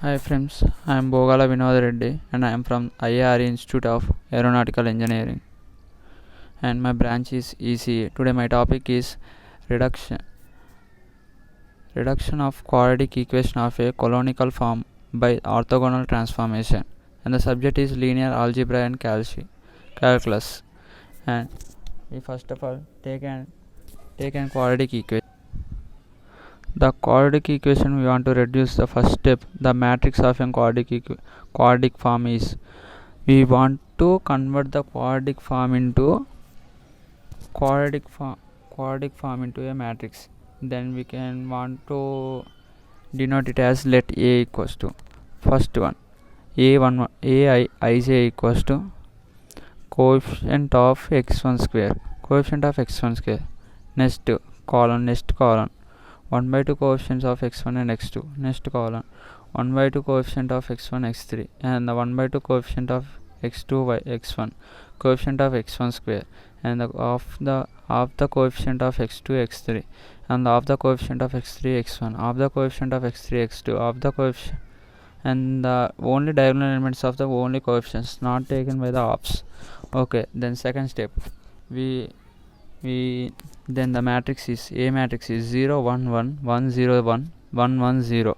Hi friends, I am Bogala Vinod Reddy and I am from IARE Institute of Aeronautical Engineering and my branch is ECA. Today my topic is reduction of quadratic equation of a colonical form by orthogonal transformation, and the subject is linear algebra and calculus. And we first of all take an quadratic equation. The quadratic equation we want to reduce. The first step, the matrix of a quadratic form is, we want to convert the quadratic form into a matrix. Then we can want to denote it as, let A equals to, first one, Aij equals to coefficient of x1 square, next column 1 by 2 coefficients of x1 and x2, next column 1 by 2 coefficient of x1 x3 and the 1 by 2 coefficient of x2 by x1, coefficient of x1 square, and of the coefficient of x2 x3 and of the coefficient of x3 x1, of the coefficient of x3 x2, of the coefficient, and the only diagonal elements of the only coefficients not taken by the ops. Okay, then second step, we then the matrix is, A matrix is 0 1 1 1 0 1 1 1 0,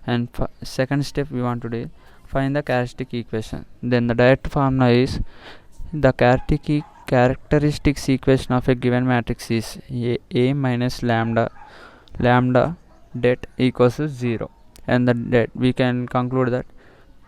and second step we want to do, find the characteristic equation. Then the direct formula is, the characteristics equation of a given matrix is A minus lambda det equals to 0, and the det we can conclude that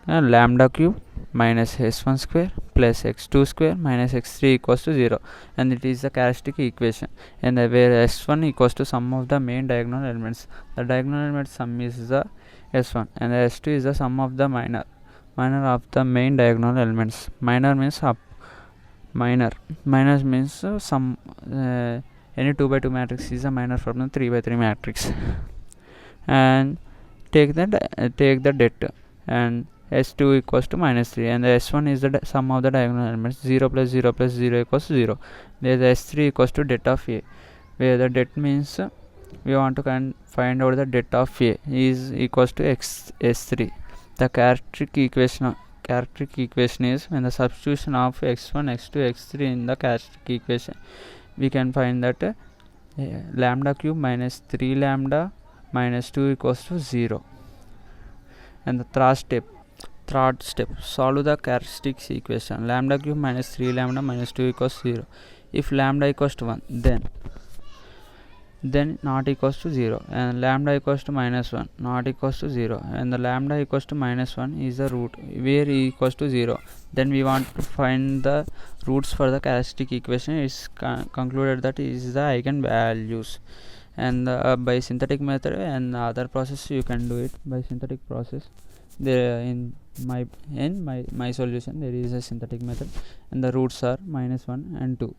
lambda cube minus s1 square plus x2 square minus x3 equals to 0, and it is the characteristic equation, and where s1 equals to sum of the main diagonal elements. The diagonal element sum is the s1 and the s2 is the sum of the minor of the main diagonal elements. Minor means sum. Any 2 by 2 matrix is a minor from the 3 by 3 matrix, and take the det, and s2 equals to minus 3, and the s1 is the sum of the diagonal elements. 0 plus 0 plus 0 equals to 0. There the s3 equals to det of A, where the det means we want to find out the det of A is equals to s3. The characteristic equation is, when the substitution of x1 x2 x3 in the characteristic equation, we can find that lambda cube minus 3 lambda minus 2 equals to 0. And the third step, solve the characteristics equation. Lambda cube minus 3 lambda minus 2 equals 0. If lambda equals to 1, then not equals to 0, and lambda equals to minus 1 not equals to 0, and the lambda equals to minus 1 is the root where E equals to 0. Then we want to find the roots for the characteristic equation. Is concluded that is the eigenvalues, and by synthetic method and other process you can do it by synthetic process. There in my solution there is a synthetic method, and the roots are minus 1 and 2,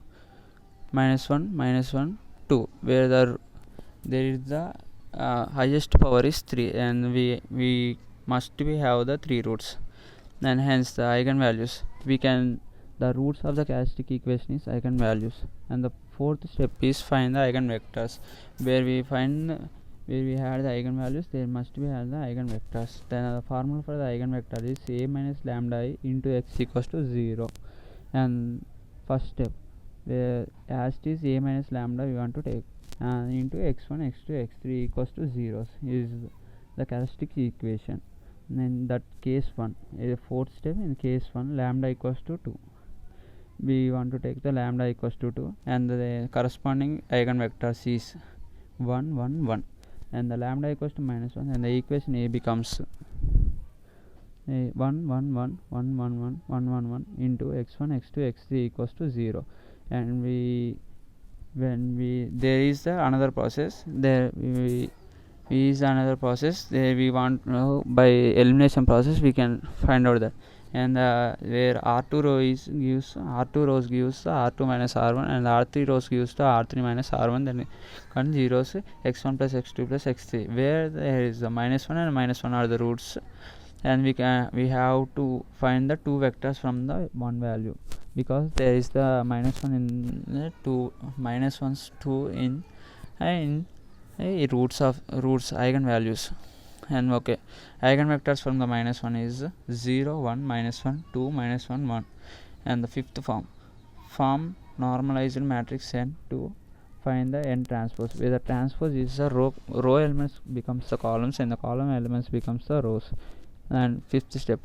minus 1 2, where there is the highest power is 3, and we must have the 3 roots, and hence the eigenvalues the roots of the characteristic equation is eigenvalues. And the fourth step is find the eigenvectors, where we had the eigenvalues, there must be have the eigenvectors. Then the formula for the eigenvector is A minus lambda I into x equals to 0. And first step, where as it is A minus lambda we want to take into x1 x2 x3 equals to 0 is the characteristic equation. In that case 1, a fourth step, in case 1 lambda equals to 2, we want to take the lambda equals to 2, and the corresponding eigenvectors is 1 1 1, and the lambda equals to minus 1, and the equation A becomes 1 1 1 1 1 1 1 1 1 into x1 x2 x3 equals to 0. And there is another process, there we want by elimination process we can find out that, and where r2 rows gives r2 minus r1, and r3 rows gives the r3 minus r1, then come zeros x1 plus x2 plus x3, where there is the minus 1 and minus 1 are the roots, and we have to find the 2 vectors from the one value, because there is the minus 1 in the 2 minus 1's 2 in roots eigenvalues. And okay, eigenvectors from the minus 1 is 0 1 minus 1 2 minus 1 1. And the fifth form normalized matrix n to find the n transpose, where the transpose is the row elements becomes the columns and the column elements becomes the rows. And fifth step,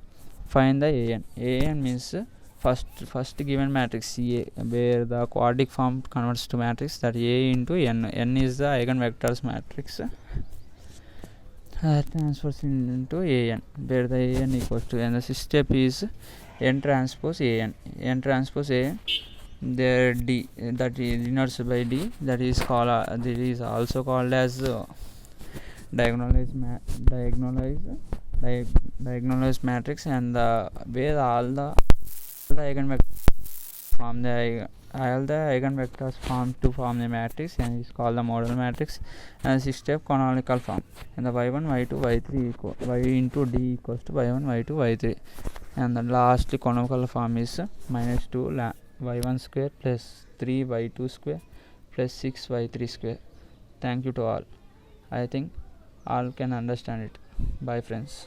find the an means first given matrix A, where the quadratic form converts to matrix that A into n is the eigenvectors matrix transfers into an, where the an equals to, and the sixth step is n transpose n transpose an, there d that is denotes by d, that is called that is also called as diagonalized matrix, and where all the eigenvectors form all the eigenvectors form to form the matrix, and is called the model matrix. And sixth step, canonical form, and the y1 y2 y3 equal y into d equals to y1 y2 y3. And the lastly canonical form is minus 2 y1 square plus 3 y2 square plus 6 y3 square. Thank you to all. I think all can understand it. Bye friends.